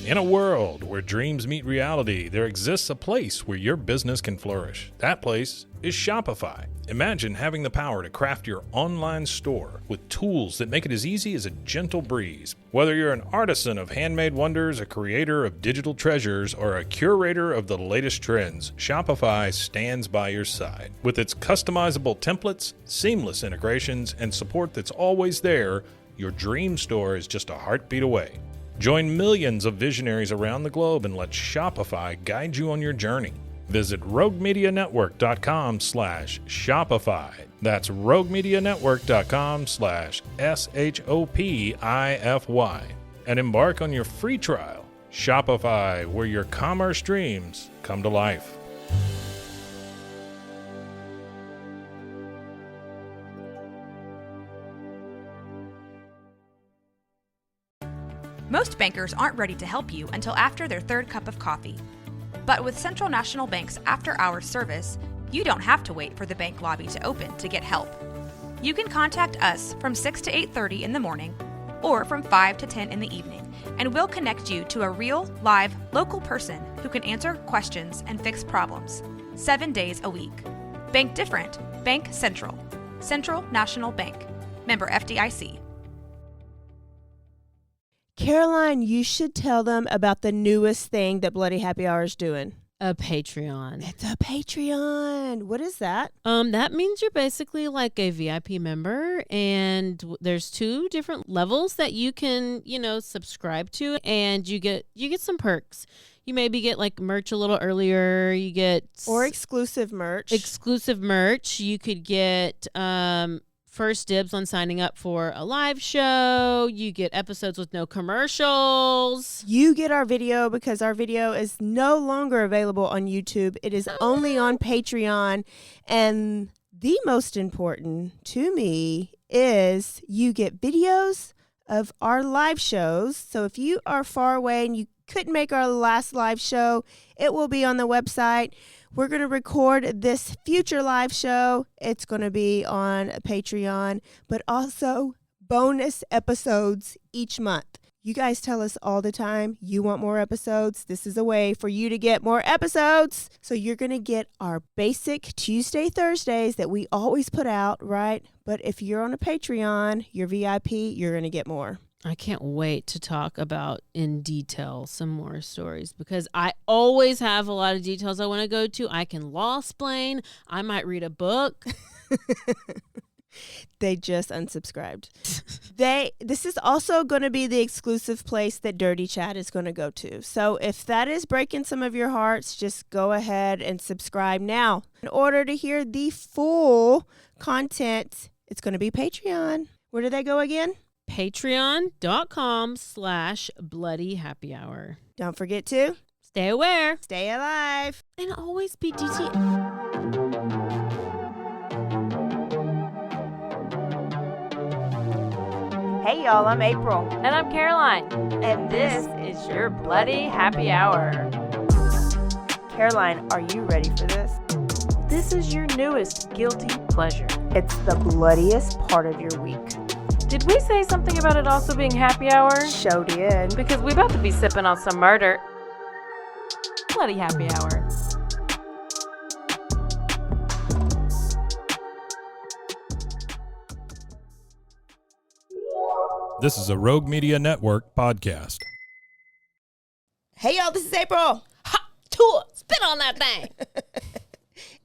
In a world where dreams meet reality, there exists a place where your business can flourish. That place is Shopify. Imagine having the power to craft your online store with tools that make it as easy as a gentle breeze. Whether you're an artisan of handmade wonders, a creator of digital treasures, or a curator of the latest trends, Shopify stands by your side. With its customizable templates, seamless integrations, and support that's always there, your dream store is just a heartbeat away. Join millions of visionaries around the globe and let Shopify guide you on your journey. Visit roguemedianetwork.com/Shopify. That's roguemedianetwork.com/SHOPIFY. And embark on your free trial. Shopify, where your commerce dreams come to life. Most bankers aren't ready to help you until after their third cup of coffee. But with Central National Bank's after-hours service, you don't have to wait for the bank lobby to open to get help. You can contact us from 6 to 8:30 in the morning or from 5 to 10 in the evening, and we'll connect you to a real, live, local person who can answer questions and fix problems 7 days a week. Bank different. Bank Central. Central National Bank. Member FDIC. Caroline, you should tell them about the newest thing that Bloody Happy Hour is doing. A Patreon. It's a Patreon. What is that? That means you're basically like a VIP member, and there's 2 different levels that you can, subscribe to, and you get some perks. You maybe get like merch a little earlier. You get exclusive merch. You could get first dibs on signing up for a live show. You get episodes with no commercials. You get our video because our video is no longer available on YouTube. It is only on Patreon. And the most important to me is you get videos of our live shows. So if you are far away and you couldn't make our last live show, it will be on the website. We're going to record this future live show. It's going to be on Patreon, but also bonus episodes each month. You guys tell us all the time you want more episodes. This is a way for you to get more episodes. So you're going to get our basic Tuesday, Thursdays that we always put out, right? But if you're on a Patreon, you're VIP, you're going to get more. I can't wait to talk about in detail some more stories because I always have a lot of details I want to go to. I can law-splain. I might read a book. They just unsubscribed. This is also going to be the exclusive place that Dirty Chat is going to go to. So if that is breaking some of your hearts, just go ahead and subscribe now. In order to hear the full content, it's going to be Patreon. Where do they go again? Patreon.com/Bloody Happy Hour. Don't forget to stay aware, stay alive, and always be DT. Hey y'all, I'm April. And I'm Caroline. And this is your Bloody Happy Hour. Caroline, are you ready for this? This is your newest guilty pleasure. It's the bloodiest part of your week. Did we say something about it also being happy hour? Show did. Because we about to be sipping on some murder. Bloody Happy Hour. This is a Rogue Media Network podcast. Hey y'all, this is April. Hot tour. Spit on that thing.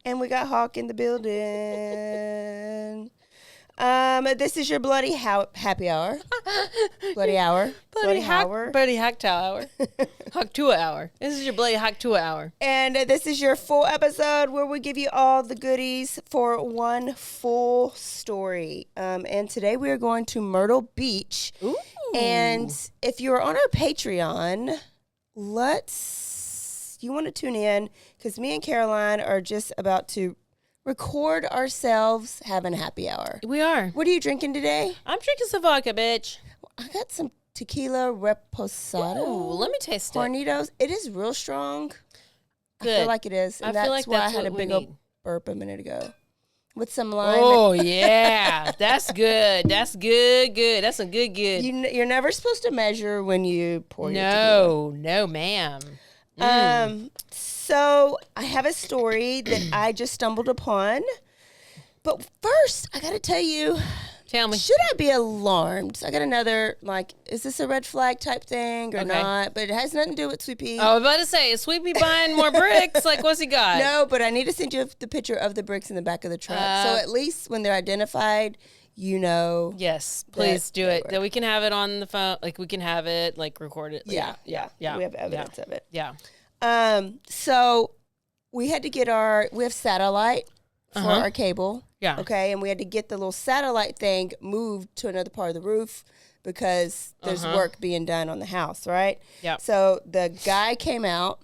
And we got Hawk in the building. This is your Bloody Happy Hour. Bloody Hour. Bloody Hack Hour. Hack Tua Hour. This is your Bloody Hack Tua Hour. And this is your full episode where we give you all the goodies for one full story. And today we are going to Myrtle Beach. Ooh. And if you're on our Patreon, you want to tune in because me and Caroline are just about to record ourselves having a happy hour. We are. What are you drinking today? I'm drinking some vodka, bitch. I got some tequila reposado. Ooh, let me taste it. Hornitos. It is real strong. Good. I feel like it is. And I feel that's like why that's I had a what big we old need. burp a minute ago. with some lime. Oh, yeah. That's good. That's good. That's a good. You're never supposed to measure when you pour your tequila. No, ma'am. So I have a story that I just stumbled upon. But first, I got to tell you, Tell me. should I be alarmed? I got another, is this a red flag type thing or not? But it has nothing to do with Sweepy. I was about to say, is Sweepy buying more bricks? Like, what's he got? No, but I need to send you the picture of the bricks in the back of the truck. So at least when they're identified, you know. Yes, please do it. That we can have it on the phone. Like, we can have it, record it. Yeah. We have evidence of it. Yeah. So we had to get we have satellite for our cable. Yeah. Okay. And we had to get the little satellite thing moved to another part of the roof because there's work being done on the house, right? Yeah. So the guy came out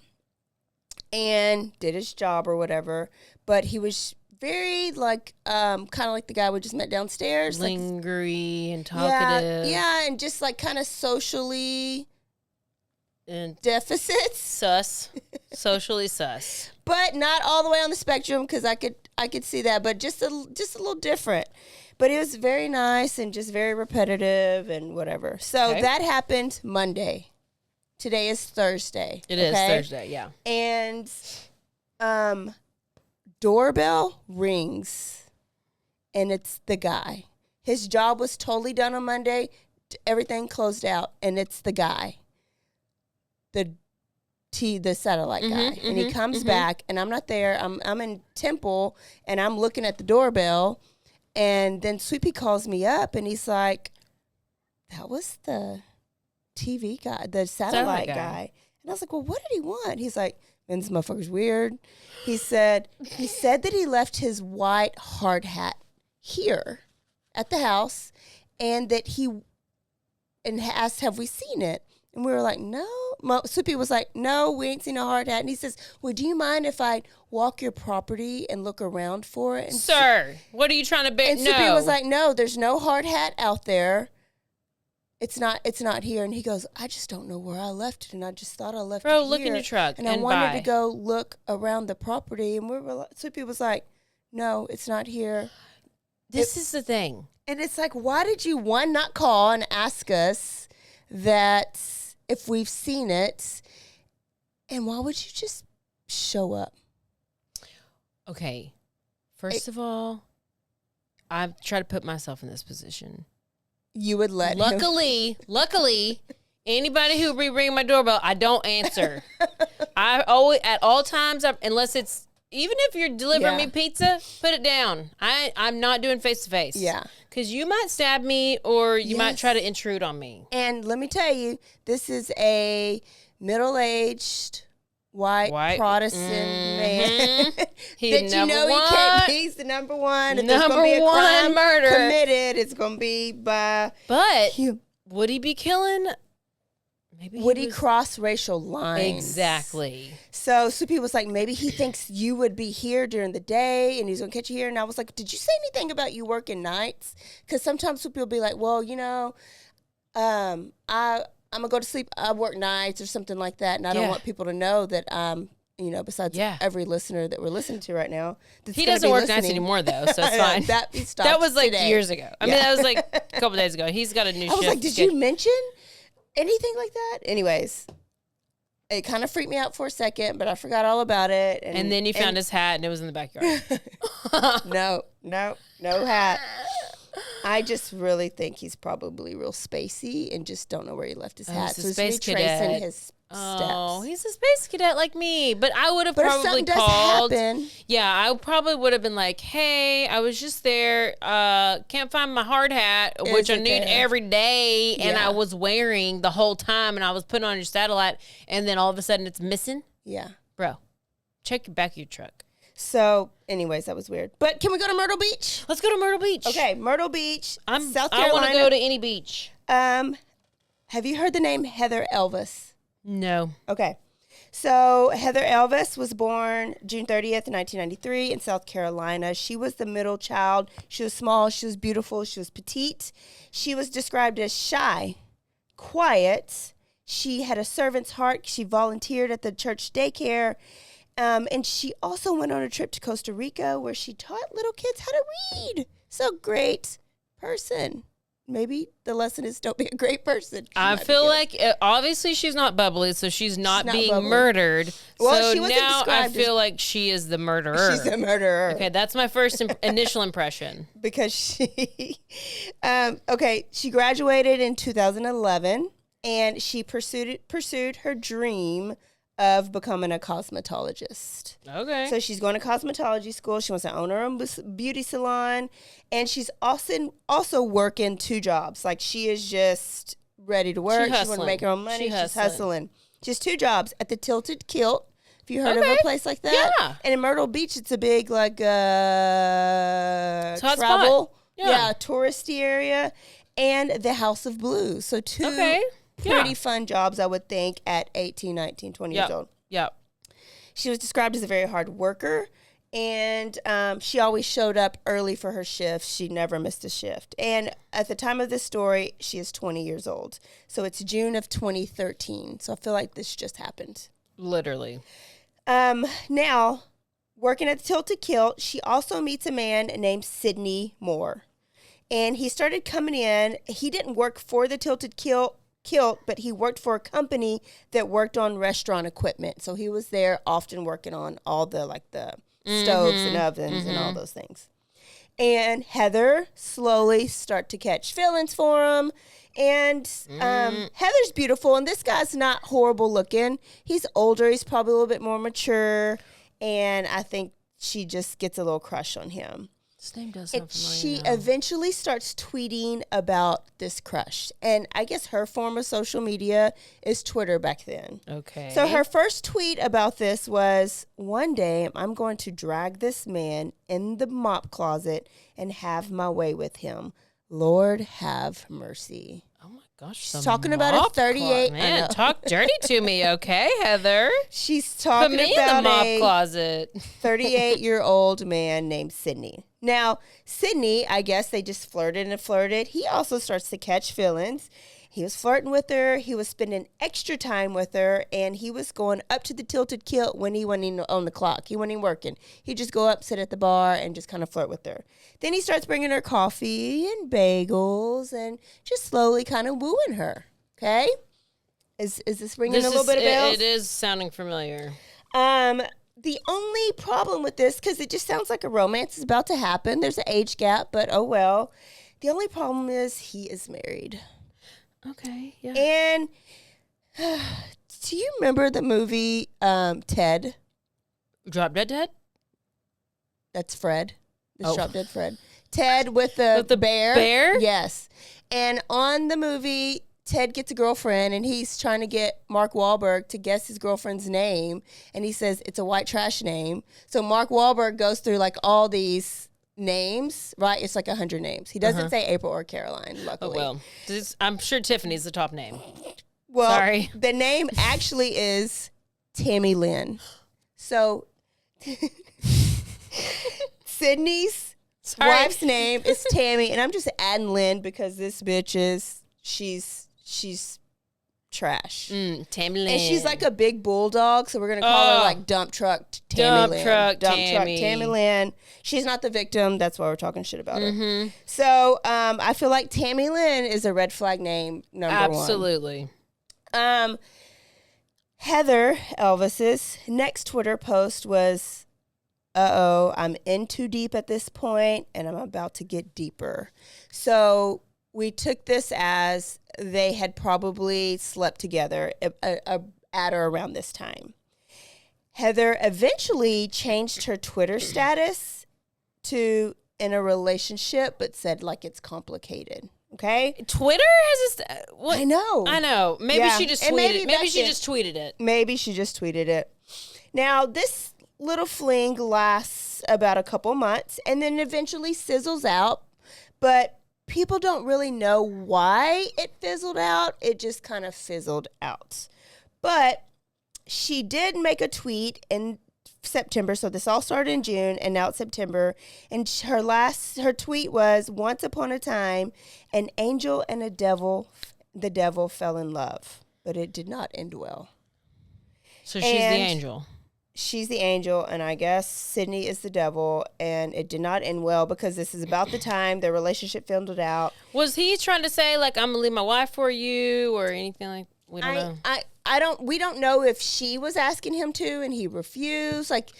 and did his job or whatever, but he was very kind of like the guy we just met downstairs. Lingery and talkative. Yeah. And just kind of socially and deficits. Sus. Socially sus. But not all the way on the spectrum because I could see that, but just a little different. But it was very nice and just very repetitive and whatever. So that happened Monday. Today is Thursday. It is Thursday, yeah. And doorbell rings, and it's the guy. His job was totally done on Monday. Everything closed out, and it's the guy. The satellite guy, and he comes back, and I'm not there. I'm in Temple, and I'm looking at the doorbell, and then Sweepy calls me up, and he's like, "That was the TV guy, the satellite guy." And I was like, "Well, what did he want?" He's like, "Man, this motherfucker's weird." He said that he left his white hard hat here at the house, and that and asked, "Have we seen it?" And we were like, "No." Sweepy was like, "No, we ain't seen a hard hat." And he says, "Well, do you mind if I walk your property and look around for it?" And Sir, what are you trying to bet? And Sweepy was like, "No, there's no hard hat out there. It's not here." And he goes, "I just don't know where I left it, and I just thought I left it here. Bro, look in your truck and I wanted to go look around the property." And Sweepy was like, "No, it's not here." This is the thing. And it's like, why did you, one, not call and ask us that if we've seen it, and why would you just show up? Okay, first of all, I've tried to put myself in this position. You would let Luckily, anybody who be ringing my doorbell, I don't answer. I always, at all times, unless it's, even if you're delivering me pizza, put it down. I'm not doing face-to-face. Yeah. Because you might stab me or you might try to intrude on me. And let me tell you, this is a middle-aged white Protestant man. He's He's the number one. If number be a one murder committed, it's going to be by him. Would he be killing? Maybe would he cross racial lines? Exactly. So Soupy was like, maybe he thinks you would be here during the day and he's going to catch you here. And I was like, did you say anything about you working nights? Because sometimes Soupy will be like, well, I'm going to go to sleep. I work nights or something like that. And I don't want people to know that besides every listener that we're listening to right now. He doesn't work nights anymore, though, so it's fine. That was like years ago. I mean, that was like a couple days ago. He's got a new shift. I was like, did you mention anything like that? Anyways, it kind of freaked me out for a second, but I forgot all about it. And then you found his hat, and it was in the backyard. No hat. I just really think he's probably real spacey and just don't know where he left his hat. So he's retracing his steps. Oh, he's a space cadet like me. But I would have probably called. Yeah, I probably would have been like, hey, I was just there. Can't find my hard hat, which I need every day. And I was wearing the whole time. And I was putting on your satellite. And then all of a sudden it's missing. Yeah. Bro, check the back of your truck. So, anyways, that was weird. But can we go to Myrtle Beach? Let's go to Myrtle Beach. Okay, Myrtle Beach, South Carolina. I want to go to any beach. Have you heard the name Heather Elvis? No. Okay. So, Heather Elvis was born June 30th, 1993 in South Carolina. She was the middle child. She was small. She was beautiful. She was petite. She was described as shy, quiet. She had a servant's heart. She volunteered at the church daycare. And she also went on a trip to Costa Rica where she taught little kids how to read. So great person. Maybe the lesson is don't be a great person. I feel like obviously she's not bubbly, so she's not being bubbly. Murdered. Well, so now I feel like she is the murderer. She's the murderer. Okay, that's my first initial impression. Because she, she graduated in 2011, and she pursued her dream of becoming a cosmetologist. Okay. So she's going to cosmetology school. She wants to own her own beauty salon. And she's also working 2 jobs. Like, she is just ready to work. She wants to make her own money. She's hustling. Just 2 jobs at the Tilted Kilt. Have you heard of a place like that? Yeah. And in Myrtle Beach, it's a big, like, it's travel. Yeah, touristy area. And the House of Blues. So 2 pretty fun jobs, I would think, at 18, 19, 20 years old. Yep. She was described as a very hard worker, and she always showed up early for her shifts. She never missed a shift. And at the time of this story, she is 20 years old. So it's June of 2013. So I feel like this just happened. Literally. Now, working at the Tilted Kilt, she also meets a man named Sidney Moore. And he started coming in. He didn't work for the Tilted Kilt, but he worked for a company that worked on restaurant equipment. So he was there often working on all the stoves and ovens and all those things. And Heather slowly start to catch feelings for him. And Heather's beautiful, and this guy's not horrible looking. He's older. He's probably a little bit more mature. And I think she just gets a little crush on him. This name does sound familiar. She eventually starts tweeting about this crush. And I guess her form of social media is Twitter back then. Okay. So her first tweet about this was, "One day I'm going to drag this man in the mop closet and have my way with him. Lord have mercy." Oh my gosh. She's talking about a 38. Man, talk dirty to me, okay, Heather? She's talking Put me about in the mop a closet. 38-year-old man named Sidney. Now, Sidney, I guess they just flirted and flirted. He also starts to catch feelings. He was flirting with her. He was spending extra time with her, and he was going up to the Tilted Kilt when he wasn't on the clock. He wasn't even working. He'd just go up, sit at the bar, and just kind of flirt with her. Then he starts bringing her coffee and bagels and just slowly kind of wooing her. Okay? Is this ringing a little bit of bells? It is sounding familiar. The only problem with this, because it just sounds like a romance is about to happen. There's an age gap, but oh well. The only problem is he is married. Okay, yeah. And do you remember the movie Ted? Drop Dead Ted? That's Fred. It's Drop Dead Fred. Ted with the bear. Bear? Yes. And on the movie, Ted gets a girlfriend, and he's trying to get Mark Wahlberg to guess his girlfriend's name. And he says it's a white trash name. So Mark Wahlberg goes through like all these names, right? It's like 100 names. He doesn't say April or Caroline, luckily. Oh, well. I'm sure Tiffany's the top name. Well, sorry. The name actually is Tammy Lynn. So Sydney's wife's name is Tammy, and I'm just adding Lynn because this bitch is, she's trash. Tammy Lynn. And she's like a big bulldog, so we're going to call her like Dump Truck Tammy Lynn. Dump Truck Tammy Lynn. She's not the victim. That's why we're talking shit about her. So I feel like Tammy Lynn is a red flag name, number one. Absolutely. Heather Elvis's next Twitter post was, I'm in too deep at this point, and I'm about to get deeper. So we took this as they had probably slept together at or around this time. Heather eventually changed her Twitter status to in a relationship, but said like it's complicated. Okay, Twitter has this. I know. Maybe she just tweeted it. Maybe she just tweeted it. Maybe she just tweeted it. Now this little fling lasts about a couple months and then eventually sizzles out, but people don't really know why it fizzled out. It just kind of fizzled out. But she did make a tweet in September, so this all started in June, and now it's September. And her tweet was, "Once upon a time, an angel and the devil fell in love, but it did not end well." So she's the angel. she's the angel, and I guess Sydney is the devil, and it did not end well because this is about the time their relationship fizzled out. Was he trying to say, like, I'm going to leave my wife for you or anything like that? We don't know. We don't know if she was asking him to and he refused. Like,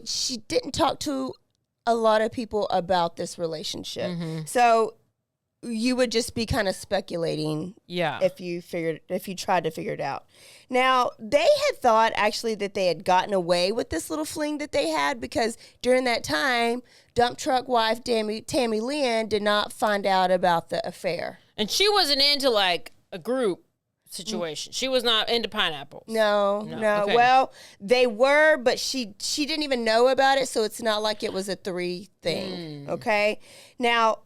she didn't talk to a lot of people about this relationship. So you would just be kind of speculating if you tried to figure it out. Now, they had thought actually that they had gotten away with this little fling that they had because during that time, dump truck wife Tammy Lynn did not find out about the affair. And she wasn't into like a group situation. She was not into pineapples. No. Okay. Well, they were, but she didn't even know about it, so it's not like it was a 3 thing. Okay? Now,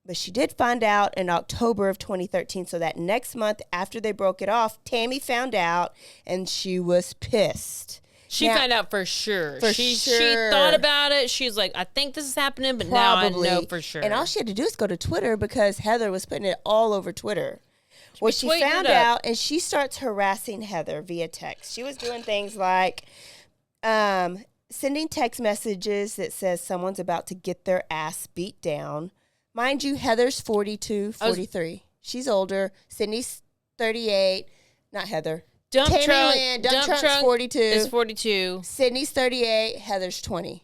but she did find out in October of 2013, so that next month after they broke it off, Tammy found out, and she was pissed. She found out for sure. She thought about it. She was like, I think this is happening, but probably. Now I know for sure. And all she had to do is go to Twitter because Heather was putting it all over Twitter. Well, she found out, and she starts harassing Heather via text. She was doing things like sending text messages that says someone's about to get their ass beat down. Mind you, Heather's 42, 43. She's older. Sydney's 38. Not Heather. Dump truck's 42. Is 42. Sydney's 38. Heather's 20.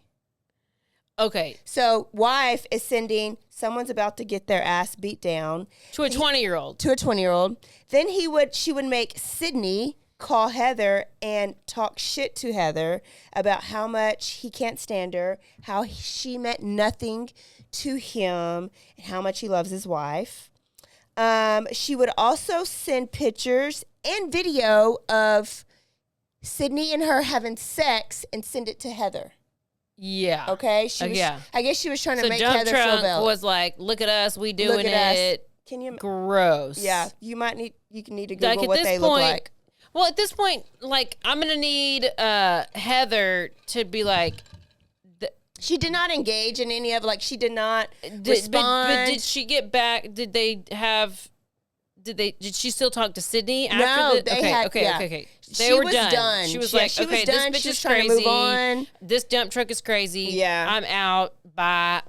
Okay. So wife is sending someone's about to get their ass beat down. To a 20-year-old. To a 20-year-old. Then she would make Sydney call Heather and talk shit to Heather about how much he can't stand her, how she meant nothing to him, and how much he loves his wife. She would also send pictures and video of Sydney and her having sex and send it to Heather. Yeah. Okay. I guess she was trying to make Heather feel better. Was like, look at us, we doing it. Us. Can you? Gross. Yeah. You need to Google what they look like. Well, at this point, like, I'm gonna need Heather to be like. She did not engage in any of she did not respond. But did she get back? Did she still talk to Sydney after No, the Okay. They were done. She was like, she okay, was done. This bitch she was is trying crazy. To move on. This dump truck is crazy. Yeah. I'm out. Bye.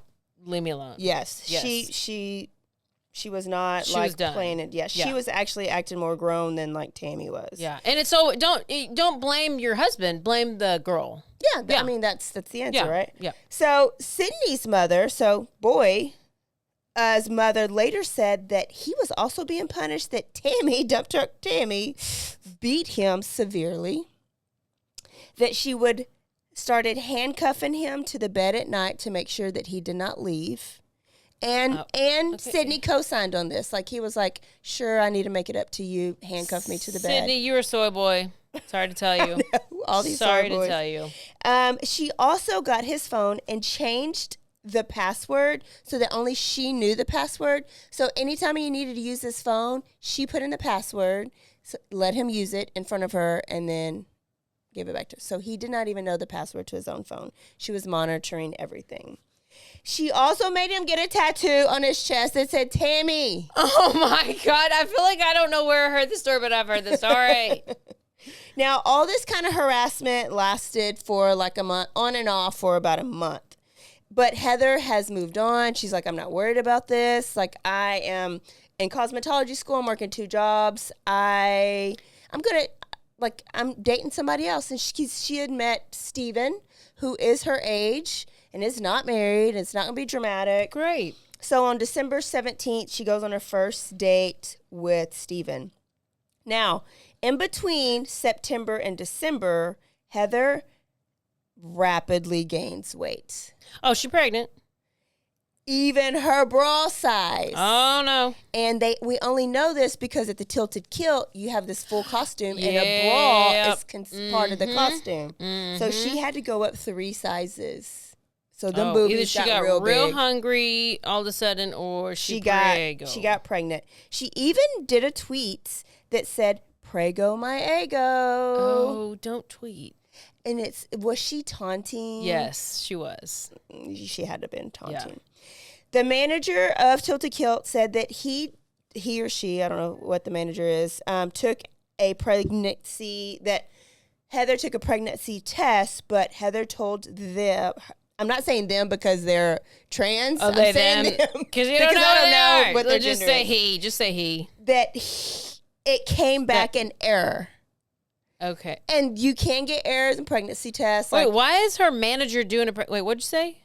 Leave me alone. Yes. She was not playing it. Yeah. She was actually acting more grown than like Tammy was. Yeah. And it's so don't blame your husband. Blame the girl. Yeah. I mean, that's the answer, right? Yeah. So Sydney's mother, Boy's mother later said that he was also being punished, that dump truck Tammy, beat him severely, that she started handcuffing him to the bed at night to make sure that he did not leave. And Sydney co-signed on this. Like, he was like, sure, I need to make it up to you. Handcuff me to the bed. Sydney, you're a soy boy. Sorry to tell you. All these Sorry soy boys. To tell you. She also got his phone and changed the password so that only she knew the password. So anytime he needed to use his phone, she put in the password, let him use it in front of her, and then gave it back to her. So he did not even know the password to his own phone. She was monitoring everything. She also made him get a tattoo on his chest that said Tammy. Oh my God. I feel like I don't know where I heard the story, but I've heard the story. Now, all this kind of harassment lasted for like a month, on and off for about a month. But Heather has moved on. She's like, I'm not worried about this. Like, I am in cosmetology school. I'm working 2 jobs. I'm dating somebody else. And she had met Steven, who is her age and is not married. It's not going to be dramatic. Great. So on December 17th, she goes on her first date with Steven. Now, in between September and December, Heather rapidly gains weight. Oh, she's pregnant. Even her bra size. Oh, no. And we only know this because at the Tilted Kilt, you have this full costume, and a bra is part of the costume. Mm-hmm. So she had to go up 3 sizes. So them boobies either she got real big. hungry all of a sudden, or she got pregnant. She even did a tweet that said, "Prego my ego." Oh, don't tweet. And was she taunting? Yes, she was. She had to have been taunting. Yeah. The manager of Tilted Kilt said that he or she, I don't know what the manager is, took a pregnancy that Heather took a pregnancy test, but Heather told them, I'm not saying them because they're trans. Oh, I'm saying them because you don't know. I don't know what their just gender say is. he. Just say he. It came back in error. Okay. And you can get errors in pregnancy tests. Wait, why is her manager doing wait, what'd you say?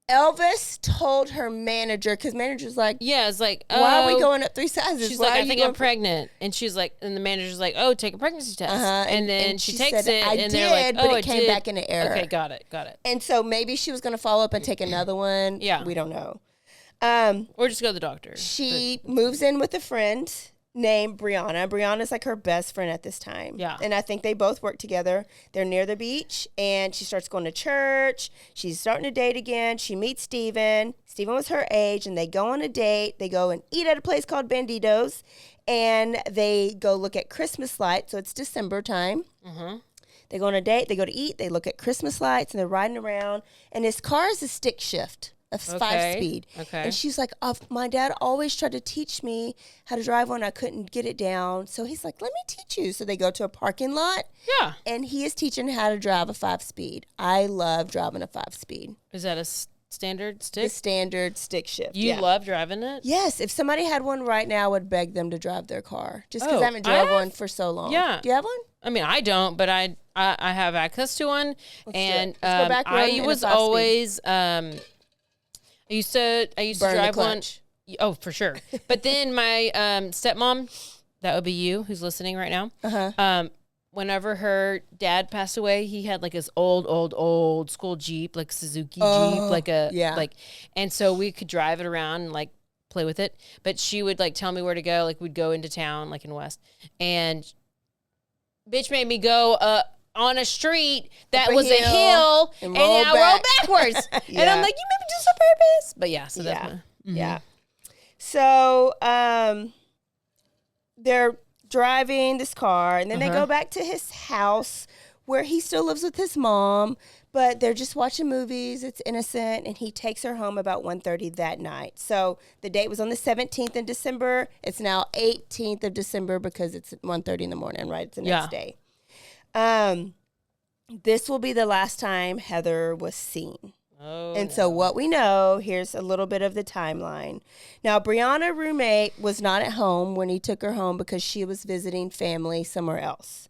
Elvis told her manager, because manager's like, yeah, it's like, why are we going up 3 sizes? She's why like, I think I'm pregnant. And she's like, and the manager's like, oh, take a pregnancy test. And then she takes it, and they're like, oh, but it came back in an error. Okay, got it. And so maybe she was going to follow up and take another one. Yeah. We don't know. Or just go to the doctor. She moves in with a friend named Brianna. Brianna's like her best friend at this time. Yeah. And I think they both work together. They're near the beach, and she starts going to church. She's starting to date again. She meets Steven. Steven was her age, and they go on a date. They go and eat at a place called Bandito's, and they go look at Christmas lights. So it's December time. Mm-hmm. They go on a date. They go to eat. They look at Christmas lights, and they're riding around. And his car is a stick shift. A 5-speed. Okay. And she's like, oh, my dad always tried to teach me how to drive one. I couldn't get it down. So he's like, let me teach you. So they go to a parking lot. Yeah. And he is teaching how to drive a 5-speed. I love driving a 5-speed. Is that a standard stick? The standard stick shift. You love driving it? Yes. If somebody had one right now, I would beg them to drive their car. Just because I haven't driven one for so long. Yeah. Do you have one? I mean, I don't, but I have access to one. Let's go back I was always I used to drive one. Oh, for sure. But then my stepmom, that would be you who's listening right now. Whenever her dad passed away, he had like his old school Jeep, like Suzuki Jeep, and so we could drive it around and like play with it. But she would like tell me where to go. Like we'd go into town, like in West, and bitch made me go on a street that was a hill, and I rolled backwards. And I'm like, you made me do this on purpose. But yeah, so that's yeah. So they're driving this car, and then they go back to his house where he still lives with his mom, but they're just watching movies. It's innocent, and he takes her home about 1:30 that night. So the date was on the 17th in December. It's now 18th of December because it's 1:30 in the morning, right? It's the next day. This will be the last time Heather was seen. So what we know, here's a little bit of the timeline. Now, Brianna's roommate was not at home when he took her home because she was visiting family somewhere else.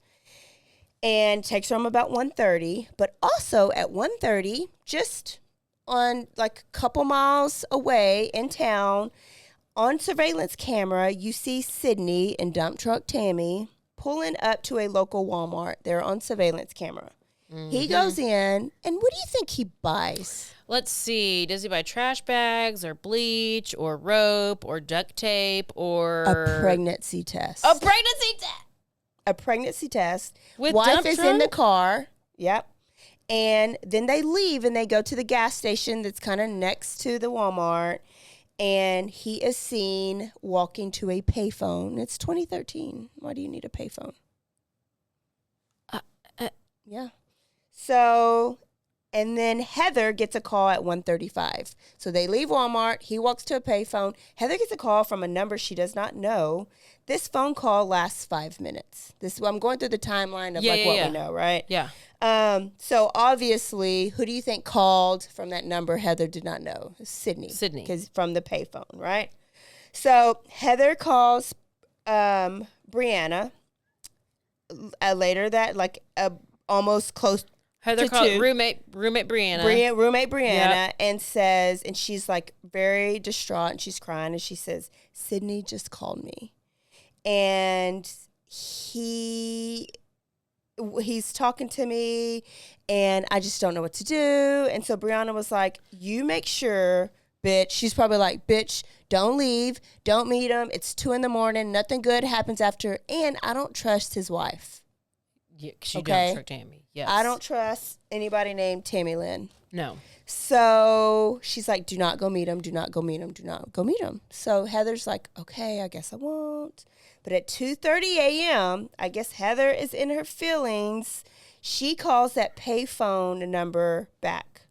And takes her home about 1:30, but also at 1:30, just on like a couple miles away in town, on surveillance camera, you see Sydney and dump truck Tammy pulling up to a local Walmart. They're on surveillance camera. Mm-hmm. He goes in, and what do you think he buys? Let's see. Does he buy trash bags or bleach or rope or duct tape or a pregnancy test? A pregnancy test. A pregnancy test. With wife is in the car. Yep. And then they leave and they go to the gas station that's kind of next to the Walmart. And he is seen walking to a payphone. It's 2013. Why do you need a payphone? Yeah. So, and then Heather gets a call at 1:35. So they leave Walmart. He walks to a payphone. Heather gets a call from a number she does not know. This phone call lasts 5 minutes. I'm going through the timeline of what we know, right? Yeah. So obviously, who do you think called from that number Heather did not know? Sydney. Because from the payphone, right? So Heather calls Brianna later almost close Heather to called 2. roommate Brianna. Roommate Brianna, Yep. and says, and she's like very distraught, and she's crying, and she says, Sydney just called me. And he's talking to me, and I just don't know what to do. And so Brianna was like, you make sure, bitch. She's probably like, bitch, don't leave. Don't meet him. It's 2 a.m. Nothing good happens after. And I don't trust his wife. Yeah, she don't trust Tammy. Yes. I don't trust anybody named Tammy Lynn. No. So she's like, do not go meet him. Do not go meet him. Do not go meet him. So Heather's like, okay, I guess I won't. But at 2:30 a.m., I guess Heather is in her feelings. She calls that payphone number back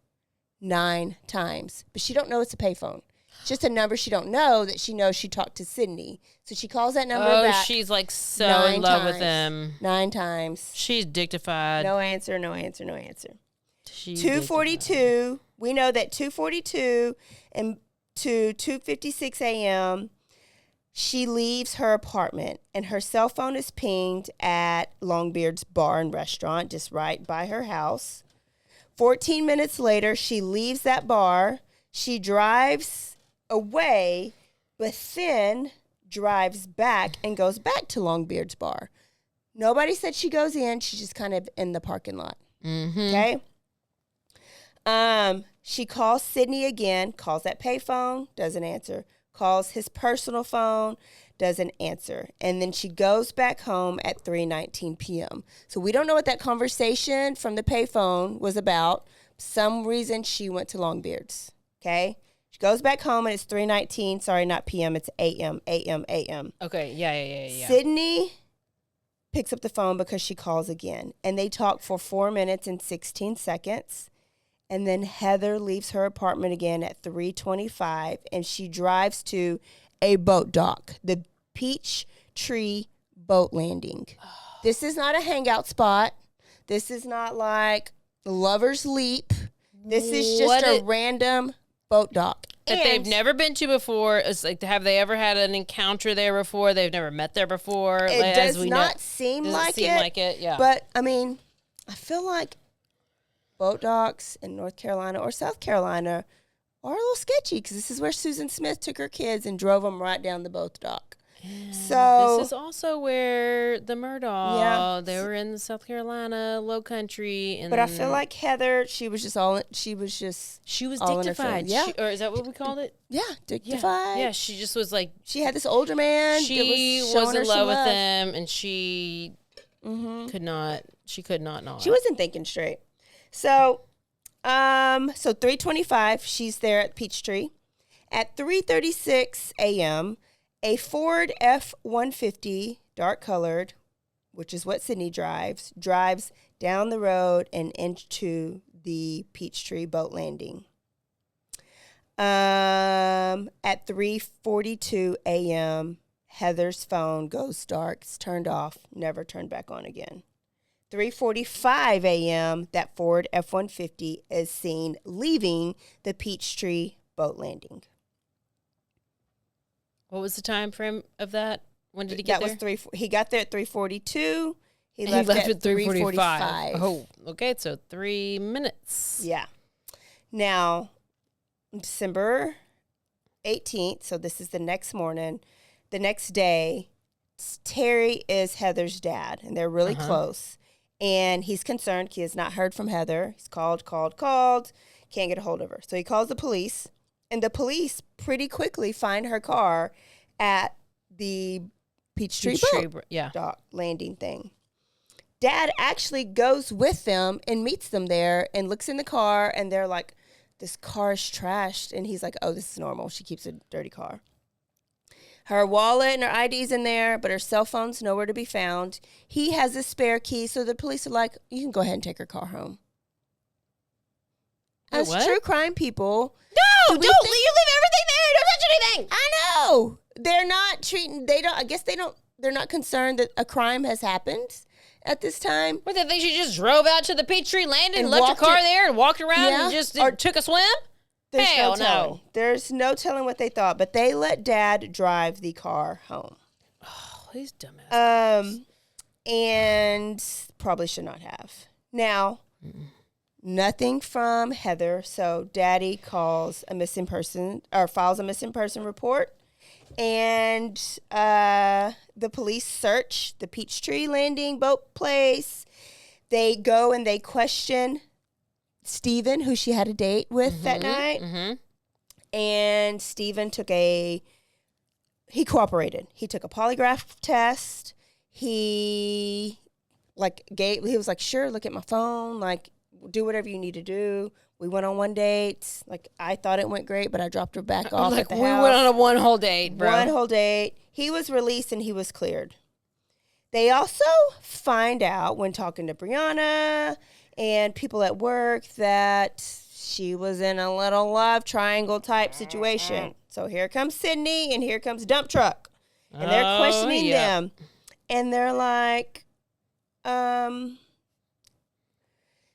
9 times. But she don't know it's a payphone. It's just a number she don't know that she knows she talked to Sydney. So she calls that number back. Oh, she's like so in love with him. 9 times. She's dictified. No answer, no answer, no answer. 2:42. We know that 2:42 and to 2:56 a.m., she leaves her apartment, and her cell phone is pinged at Longbeard's bar and restaurant, just right by her house. 14 minutes later, she leaves that bar. She drives away, but then drives back and goes back to Longbeard's bar. Nobody said she goes in. She's just kind of in the parking lot. Okay? She calls Sydney again, calls that payphone, doesn't answer. Calls his personal phone, doesn't answer. And then she goes back home at 3:19 p.m. So we don't know what that conversation from the payphone was about. Some reason she went to Longbeard's, okay? She goes back home and it's 3:19. Sorry, not p.m. It's a.m., a.m., a.m. Okay, yeah. Sydney picks up the phone because she calls again. And they talk for 4 minutes and 16 seconds. And then Heather leaves her apartment again at 3:25, and she drives to a boat dock, the Peachtree Boat Landing. This is not a hangout spot. This is not like Lover's Leap. This is just a random boat dock. That they've never been to before. It's like, have they ever had an encounter there before? They've never met there before. It does not seem like it. Yeah. But, I mean, I feel like boat docks in North Carolina or South Carolina are a little sketchy because this is where Susan Smith took her kids and drove them right down the boat dock. And so this is also where the Murdaugh, they were in South Carolina, Low Country. And but I feel like Heather, she was dictified. Yeah. Or is that what we called it? Yeah, dictified. Yeah, she just was like. She had this older man. She was in love with him, and she could not. She could not. She wasn't thinking straight. So 3:25, she's there at Peachtree. At 3:36 a.m., a Ford F-150, dark colored, which is what Sydney drives down the road and into the Peachtree boat landing. At 3:42 a.m., Heather's phone goes dark, it's turned off, never turned back on again. 3:45 a.m., that Ford F-150 is seen leaving the Peachtree boat landing. What was the time frame of that? When did he get there? He got there at 3:42. He left at 3:45. Oh, okay, so 3 minutes. Yeah. Now, December 18th, so this is the next morning. The next day, Terry is Heather's dad, and they're really close. And he's concerned. He has not heard from Heather. He's called, can't get a hold of her. So he calls the police, and the police pretty quickly find her car at the Peachtree boat dock landing thing. Dad actually goes with them and meets them there and looks in the car, and they're like, this car is trashed. And he's like, oh, this is normal. She keeps a dirty car. Her wallet and her ID's in there, but her cell phone's nowhere to be found. He has a spare key, so the police are like, you can go ahead and take her car home. Wait, As what? true crime people. No, don't. You leave everything there. Don't touch anything. I know. They're not treating, they're not concerned that a crime has happened at this time. What, they think she just drove out to the Peachtree landing and left her car there and walked around and just took a swim? Hell no. There's no telling what they thought, but they let Dad drive the car home. Oh, these dumbasses. And probably should not have. Now, nothing from Heather, so Daddy calls a missing person, or files a missing person report, and the police search the Peachtree Landing boat place. They go and they question Stephen, who she had a date with that night. And Stephen he cooperated. He took a polygraph test. He was like, sure, look at my phone, like, do whatever you need to do. We went on one date. Like, I thought it went great, but I dropped her back off at the house. We went on a one whole date, bro. One whole date. He was released and he was cleared. They also find out when talking to Brianna and people at work that she was in a little love triangle type situation. So here comes Sydney and here comes Dump Truck. And they're questioning them. And they're like,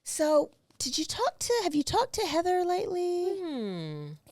so have you talked to Heather lately?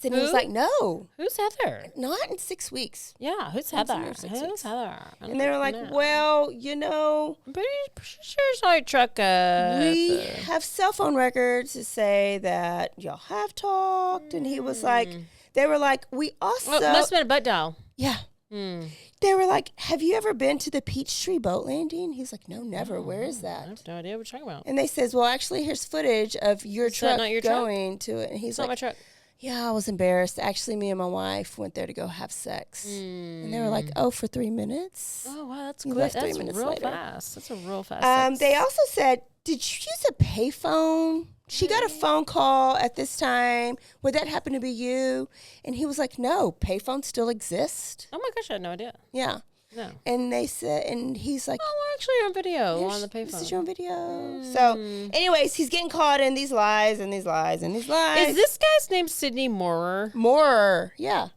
Sydney was like, no. Who's Heather? Not in 6 weeks. Yeah, who's Heather? Who's Heather? And they were like, well, I'm pretty sure it's like Truck. We have cell phone records to say that y'all have talked. And he was like, they were like, we also. Well, it must have been a butt dial. Yeah. They were like, have you ever been to the Peachtree boat landing? He's like, no, never. Where is that? I have no idea what you're talking about. And they says, well, actually, here's footage of your truck going to it. And he's like, not my truck. Yeah, I was embarrassed. Actually, me and my wife went there to go have sex. And they were like, oh, for 3 minutes? Oh, wow, that's quick. quick. That's real Fast. That's a real fast sex. They also said, did you use a payphone? She got a phone call at this time. Would that happen to be you? And he was like, no, payphones still exist. Oh, my gosh, I had no idea. Yeah. No. And they said, and he's like, oh, we're actually on video on the payphone. This is your video. So, anyways, he's getting caught in these lies and these lies and these lies. Is this guy's name Sidney Moorer? Moorer, yeah.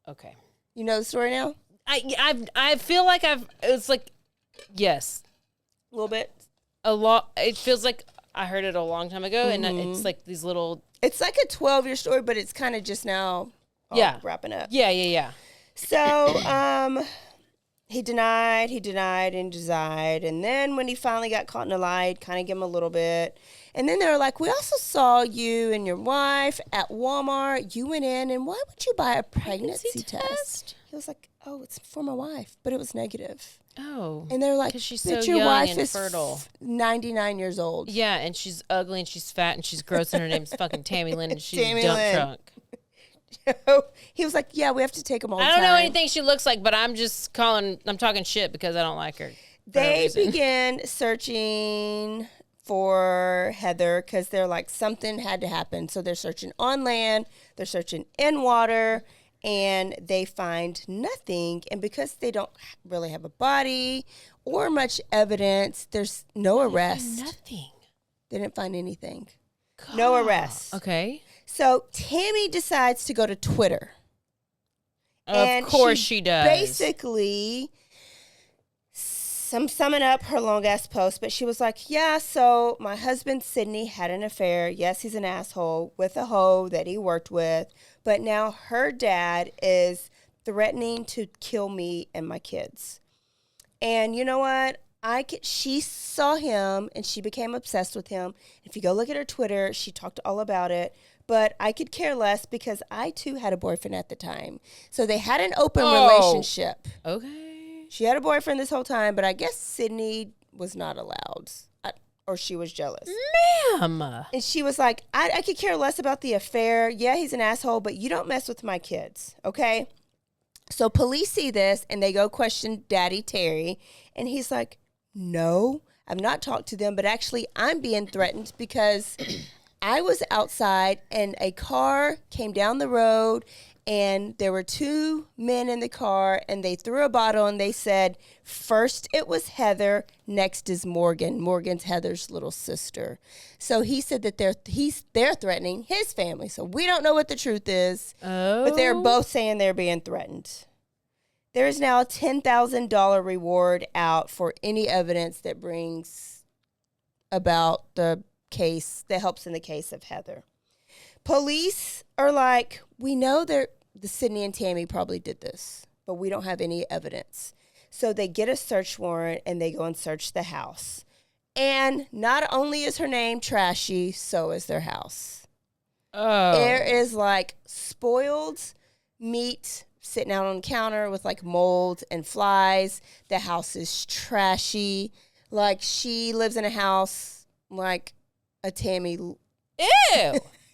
Okay. You know the story now? I feel like it's like, yes. A little bit? A lot. It feels like I heard it a long time ago, and it's like these little. It's like a 12-year story, but it's kind of just now wrapping up. Yeah. So, he denied, and then when he finally got caught in a lie, he'd kind of give him a little bit. And then they were like, we also saw you and your wife at Walmart. You went in, and why would you buy a pregnancy test? He was like, oh, it's for my wife, but it was negative. Oh. And they're like, because she's but so your young wife and is fertile. 99 years old. Yeah, and she's ugly, and she's fat, and she's gross, and her name's fucking Tammy Lynn, and she's Tammy Dump Lynn. Truck. He was like, yeah, we have to take them all the I time. don't know anything she looks like, but I'm talking shit because I don't like her. They began searching for Heather because they're like, something had to happen. So they're searching on land, they're searching in water, and they find nothing. And because they don't really have a body or much evidence, there's no arrest. Nothing. They didn't find anything. God. No arrest. Okay. So Tammy decides to go to Twitter. Of course she does. Basically, summing up her long-ass post, but she was like, yeah, so my husband, Sydney, had an affair. Yes, he's an asshole with a hoe that he worked with, but now her dad is threatening to kill me and my kids. And you know what? She saw him, and she became obsessed with him. If you go look at her Twitter, she talked all about it. But I could care less because I, too, had a boyfriend at the time. So they had an open relationship. Okay. She had a boyfriend this whole time, but I guess Sydney was not allowed. Or she was jealous. Ma'am. And she was like, I could care less about the affair. Yeah, he's an asshole, but you don't mess with my kids, okay? So police see this, and they go question Daddy Terry. And he's like, no, I've not talked to them, but actually I'm being threatened because I was outside and a car came down the road and there were two men in the car and they threw a bottle and they said, first it was Heather, next is Morgan. Morgan's Heather's little sister. So he said that they're threatening his family. So we don't know what the truth is, but they're both saying they're being threatened. There is now a $10,000 reward out for any evidence that brings about the case, that helps in the case of Heather. Police are like, we know the Sydney and Tammy probably did this, but we don't have any evidence. So they get a search warrant and they go and search the house. And not only is her name trashy, so is their house. Oh. There is like spoiled meat sitting out on the counter with like mold and flies. The house is trashy. Like she lives in a house like a Tammy. Ew.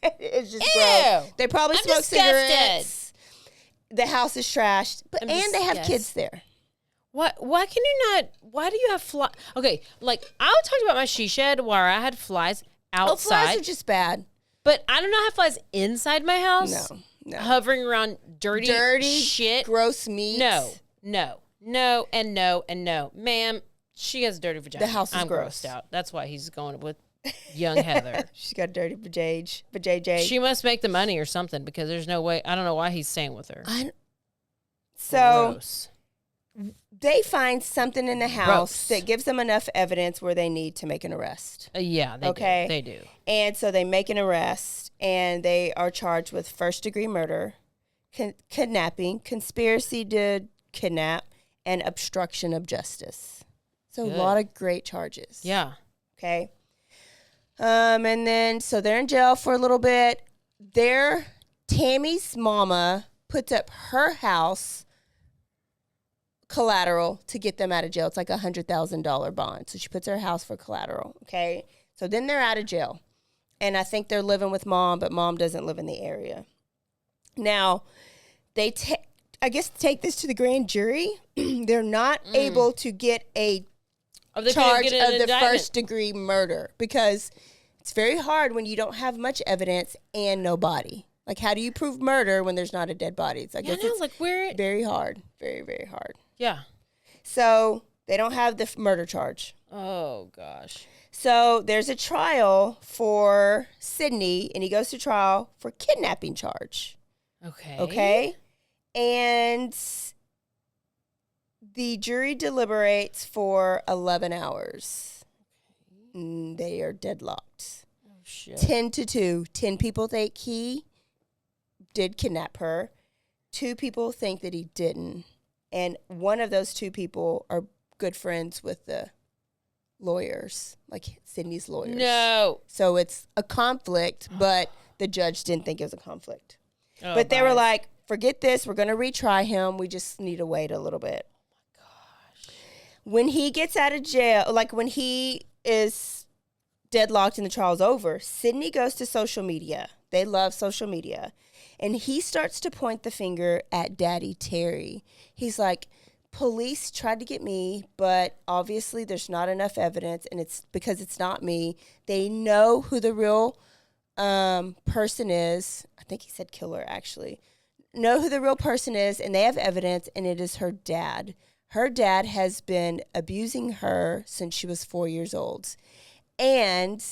It's just gross. They probably smoke cigarettes. The house is trashed. And they have kids there. Why can you not? Why do you have flies? Okay, like I talked about my she shed where I had flies outside. Oh, flies are just bad. But I do not have flies inside my house. No. Hovering around dirty shit. Gross meat. No, and no. Ma'am, she has a dirty vagina. The house is I'm gross. grossed out. That's why he's going with young Heather. She's got dirty vajayjay. She must make the money or something because there's no way. I don't know why he's staying with her. So Gross. they find something in the house that gives them enough evidence where they need to make an arrest. Yeah, they do. They do. And so they make an arrest, and they are charged with first-degree murder, kidnapping, conspiracy to kidnap, and obstruction of justice. So Good. a lot of great charges. Yeah. Okay. And then, so they're in jail for a little bit. Tammy's mama puts up her house collateral to get them out of jail. It's like $100,000 bond. So she puts her house for collateral. Okay. So then they're out of jail. And I think they're living with mom, but mom doesn't live in the area. Now, they take this to the grand jury. They're not able to get a charge of the first-degree murder because it's very hard when you don't have much evidence and no body. Like, how do you prove murder when there's not a dead body? It's very hard. Very, very hard. Yeah. So they don't have the murder charge. Oh, gosh. So there's a trial for Sydney, and he goes to trial for kidnapping charge. Okay? And the jury deliberates for 11 hours. They are deadlocked. Oh, shit. 10-2. 10 people think he did kidnap her. 2 people think that he didn't. And one of those 2 people are good friends with the lawyers, like Sydney's lawyers. No. So it's a conflict, but the judge didn't think it was a conflict. But they were like, forget this. We're going to retry him. We just need to wait a little bit. Oh, my gosh. When he gets out of jail, like when he is deadlocked and the trial's over, Sydney goes to social media. They love social media. And he starts to point the finger at Daddy Terry. He's like, police tried to get me, but obviously there's not enough evidence, and it's because it's not me. They know who the real person is. I think he said killer, actually. Know who the real person is, and they have evidence, and it is her dad. Her dad has been abusing her since she was 4 years old. And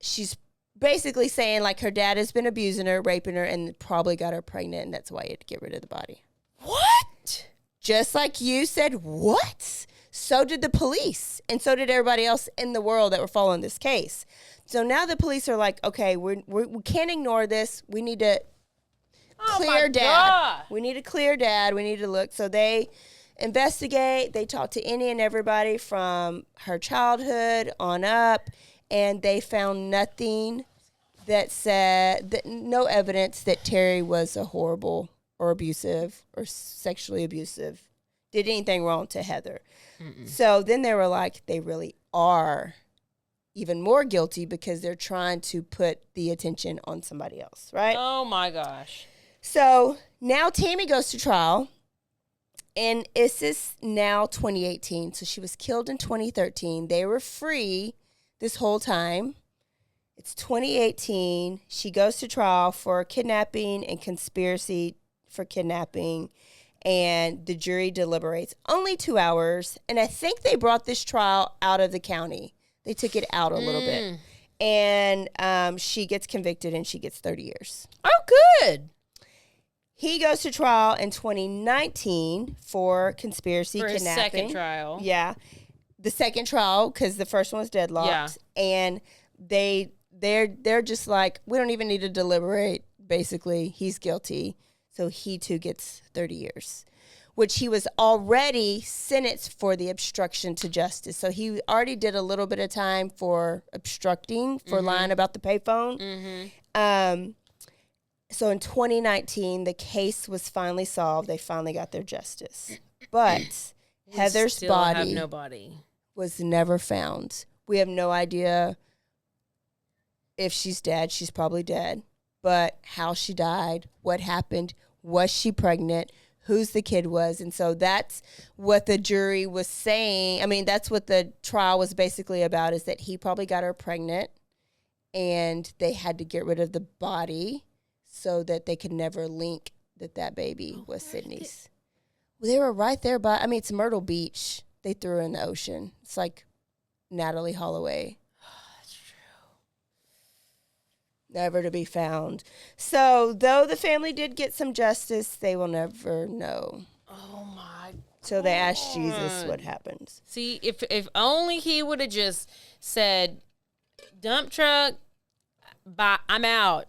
she's basically saying, like, her dad has been abusing her, raping her, and probably got her pregnant, and that's why he had to get rid of the body. What? Just like you said, what? So did the police, and so did everybody else in the world that were following this case. So now the police are like, okay, we can't ignore this. We need to clear Dad. God. We need to clear Dad. We need to look. So they investigate. They talk to any and everybody from her childhood on up, and they found nothing that said that no evidence that Terry was a horrible or abusive or sexually abusive, did anything wrong to Heather. Mm-mm. So then they were like, they really are even more guilty because they're trying to put the attention on somebody else, right? Oh, my gosh. So now Tammy goes to trial, and this is now 2018. So she was killed in 2013. They were free this whole time. It's 2018. She goes to trial for kidnapping and conspiracy for kidnapping, and the jury deliberates only 2 hours. And I think they brought this trial out of the county. They took it out a little bit. And she gets convicted, and she gets 30 years. Oh, good. He goes to trial in 2019 for conspiracy kidnapping. For a second trial. Yeah. The second trial, because the first one was deadlocked. Yeah. And they're just like, we don't even need to deliberate, basically. He's guilty. So he, too, gets 30 years, which he was already sentenced for the obstruction to justice. So he already did a little bit of time for obstructing, for lying about the payphone. So in 2019, the case was finally solved. They finally got their justice. But Heather's body was never found. We have no idea if she's dead. She's probably dead. But how she died, what happened, was she pregnant, whose the kid was. And so that's what the jury was saying. I mean, that's what the trial was basically about, is that he probably got her pregnant and they had to get rid of the body so that they could never link that baby was Sydney's. They were right there by, I mean, it's Myrtle Beach. They threw her in the ocean. It's like Natalie Holloway. Oh, that's true. Never to be found. So, though the family did get some justice, they will never know. Oh, my God. So they asked Jesus what happens. See, if only he would have just said, dump truck, bye, I'm out.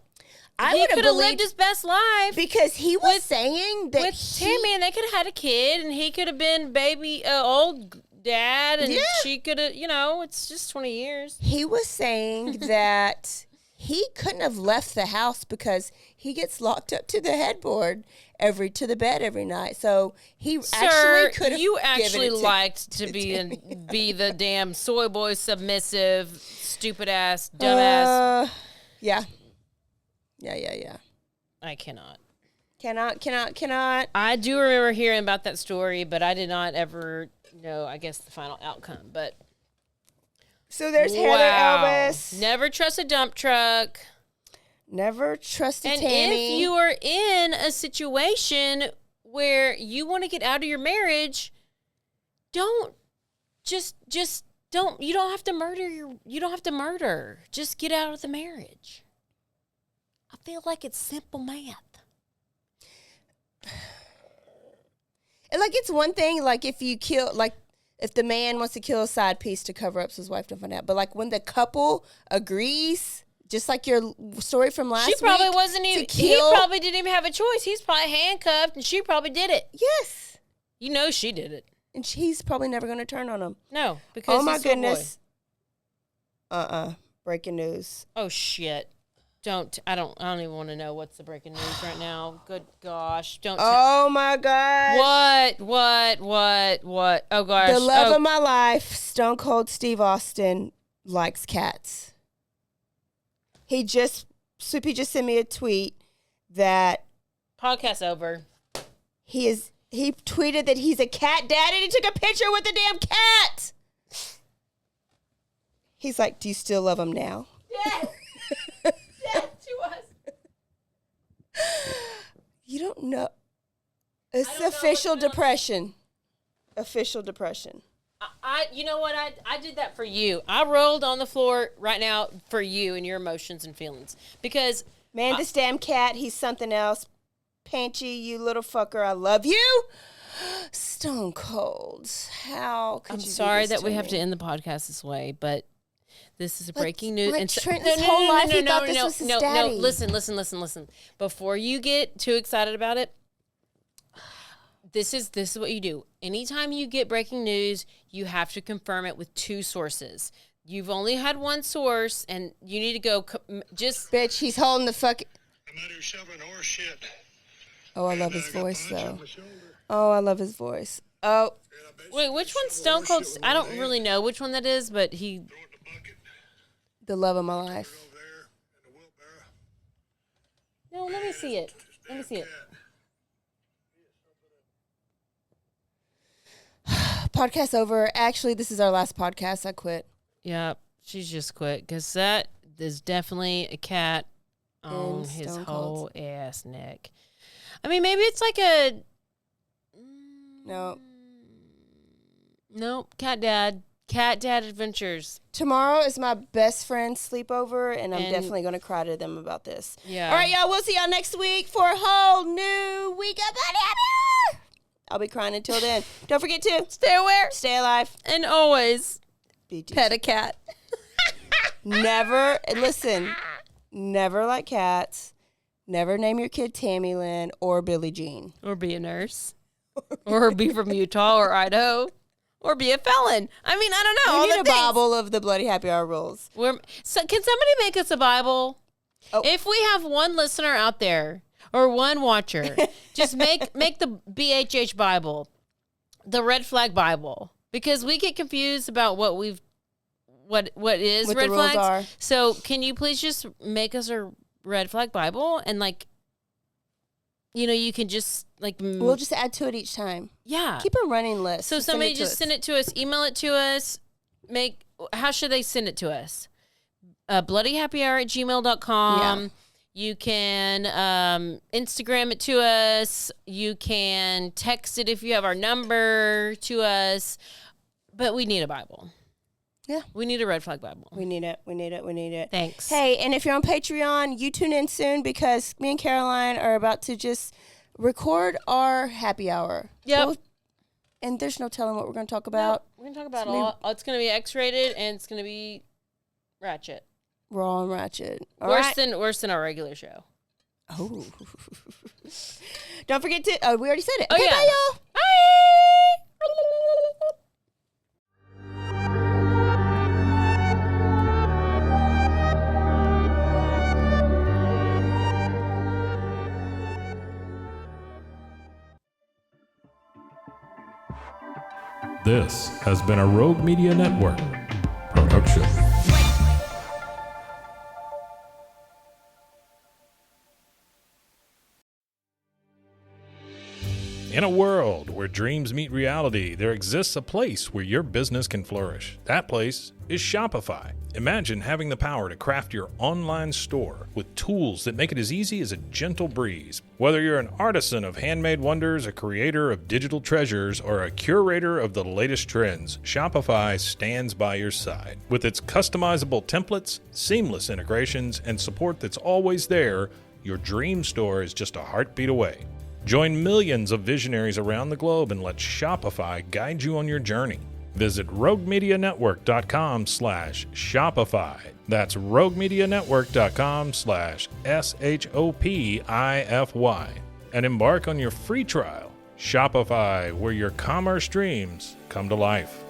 He could have lived his best life. Because he was saying that with Tammy, and they could have had a kid, and he could have been baby, old dad, and she could have, it's just 20 years. He was saying that he couldn't have left the house because he gets locked up to the headboard to the bed every night. So he actually could have. You actually liked to be the damn soy boy, submissive, stupid ass, dumbass. Yeah. I cannot. Cannot. I do remember hearing about that story, but I did not ever know, I guess, the final outcome. But so there's Heather Elvis. Never trust a dump truck. Never trust a Tammy. And if you are in a situation where you want to get out of your marriage, don't don't. You don't have to murder You don't have to murder. Just get out of the marriage. I feel like it's simple math. And it's one thing, if you kill, if the man wants to kill a side piece to cover up so his wife don't find out. But when the couple agrees, just like your story from last week. She probably wasn't even, he probably didn't even have a choice. He's probably handcuffed and she probably did it. Yes. She did it. And he's probably never going to turn on him. No, because oh my goodness. Breaking news. Oh shit. I don't even want to know what's the breaking news right now. Good gosh. Oh my gosh. What? Oh gosh. The love of my life, Stone Cold Steve Austin, likes cats. Soupy just sent me a tweet that podcast over. He tweeted that he's a cat dad and he took a picture with the damn cat. He's like, do you still love him now? Yes. Yes, to us. You don't know. It's official depression. Official depression. You know what? I did that for you. I rolled on the floor right now for you and your emotions and feelings. Because man, this damn cat, he's something else. Panchy, you little fucker, I love you. Stone Cold. How could you? I'm sorry that we have to end the podcast this way, but this is a breaking news. And Trenton's whole life he thought this was his daddy. Listen. Before you get too excited about it, this is what you do. Anytime you get breaking news, you have to confirm it with two sources. You've only had one source, and you need to go just... Bitch, he's holding the fucking... I'm out here shoveling horse shit. Oh, I love his voice, though. Oh, I love his voice. Oh. Wait, which one's Stone Cold? I don't really know which one that is, but he... The love of my life. No, let me see it. Podcast over. Actually, this is our last podcast. I quit. Yeah, she's just quit because that is definitely a cat on his whole ass neck. I mean, maybe it's like a... Nope, cat dad adventures. Tomorrow is my best friend's sleepover, and I'm definitely going to cry to them about this. Yeah. All right, y'all. We'll see y'all next week for a whole new week of Bloody. I'll be crying until then. Don't forget to stay aware, stay alive, and always pet a cat. Never like cats. Never name your kid Tammy Lynn or Billie Jean. Or be a nurse. Or be from Utah or Idaho. Or be a felon. I mean, I don't know. We need a Bible of the Bloody Happy Hour rules. Can somebody make us a Bible? Oh. If we have one listener out there or one watcher, just make the BHH Bible, the red flag Bible, because we get confused about what is red flags. Are. So can you please just make us a red flag Bible and you can just we'll just add to it each time. Yeah. Keep a running list. So somebody just send it to us, email it to us. How should they send it to us? bloodyhappyhour@gmail.com. Yeah. You can Instagram it to us. You can text it if you have our number to us. But we need a Bible. Yeah. We need a red flag Bible. We need it. Thanks. Hey, and if you're on Patreon, you tune in soon because me and Caroline are about to just record our happy hour. Yep. And there's no telling what we're going to talk about. We're going to talk about all. It's going to be X-rated and it's going to be ratchet. Raw and ratchet. Worse than our regular show. Oh. Don't forget to... Oh, we already said it. Oh, Okay, yeah. bye, y'all. Bye. This has been a Rogue Media Network production. In a world where dreams meet reality, there exists a place where your business can flourish. That place is Shopify. Imagine having the power to craft your online store with tools that make it as easy as a gentle breeze. Whether you're an artisan of handmade wonders, a creator of digital treasures, or a curator of the latest trends, Shopify stands by your side. With its customizable templates, seamless integrations, and support that's always there, your dream store is just a heartbeat away. Join millions of visionaries around the globe and let Shopify guide you on your journey. Visit roguemedianetwork.com/Shopify. That's roguemedianetwork.com/SHOPIFY. And embark on your free trial. Shopify, where your commerce dreams come to life.